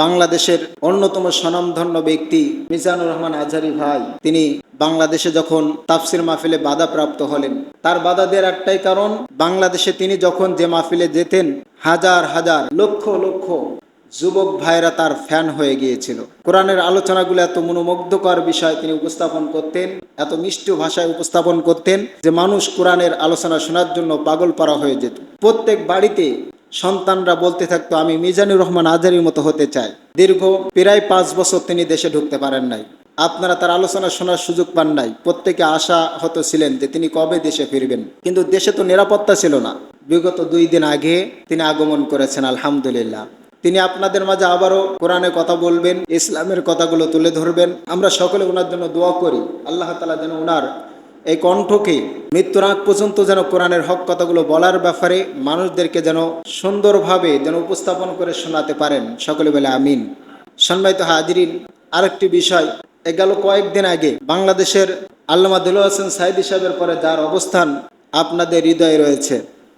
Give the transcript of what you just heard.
বাংলাদেশের অন্যতম স্বনামধন্য ব্যক্তি মিজানুর রহমান আজহারী ভাই, তিনি বাংলাদেশে যখন তাফসির মাহফিলে বাধাপ্রাপ্ত হলেন, তার বাধা দেওয়ার একটাই কারণ, বাংলাদেশে তিনি যখন যে মাহফিলে যেতেন হাজার হাজার লক্ষ লক্ষ যুবক ভাইরা তার ফ্যান হয়ে গিয়েছিল। কোরআনের আলোচনাগুলো এত মনোমুগ্ধকর বিষয় তিনি উপস্থাপন করতেন, এত মিষ্টি ভাষায় উপস্থাপন করতেন যে মানুষ কোরআনের আলোচনা শোনার জন্য পাগল পারা হয়ে যেত। প্রত্যেক বাড়িতে সন্তানরা বলতে থাকতো, আমি মিজানুর রহমান আজহারীর মতো হতে চাই। দীর্ঘ প্রায় 5 বছর তিনি দেশে ঢুকতে পারেন নাই, আপনারা তার আলোচনা শোনার সুযোগ পান নাই। প্রত্যেকে আশা হতো ছিলেন যে তিনি কবে দেশে ফিরবেন, কিন্তু দেশে তো নিরাপত্তা ছিল না। বিগত 2 দিন আগে তিনি আগমন করেছেন, আলহামদুলিল্লাহ। তিনি আপনাদের মাঝে আবারও কোরআনে কথা বলবেন, ইসলামের কথাগুলো তুলে ধরবেন। আমরা সকলে ওনার জন্য দোয়া করি, আল্লাহ তাআলা যেন ওনার এই কণ্ঠকে মৃত্যুর আগ পর্যন্ত যেন কোরআনের হক কথাগুলো বলার ব্যাপারে মানুষদেরকে যেন সুন্দরভাবে যেন উপস্থাপন করে শোনাতে পারেন। সকলে বলে আমিন। সম্মানিত হাজিরিন, আরেকটি বিষয়, গেল কয়েকদিন আগে বাংলাদেশের আল্লামা দেলোয়ার হোসেন সাঈদী সাহেবের পরে যার অবস্থান আপনাদের হৃদয়ে রয়েছে,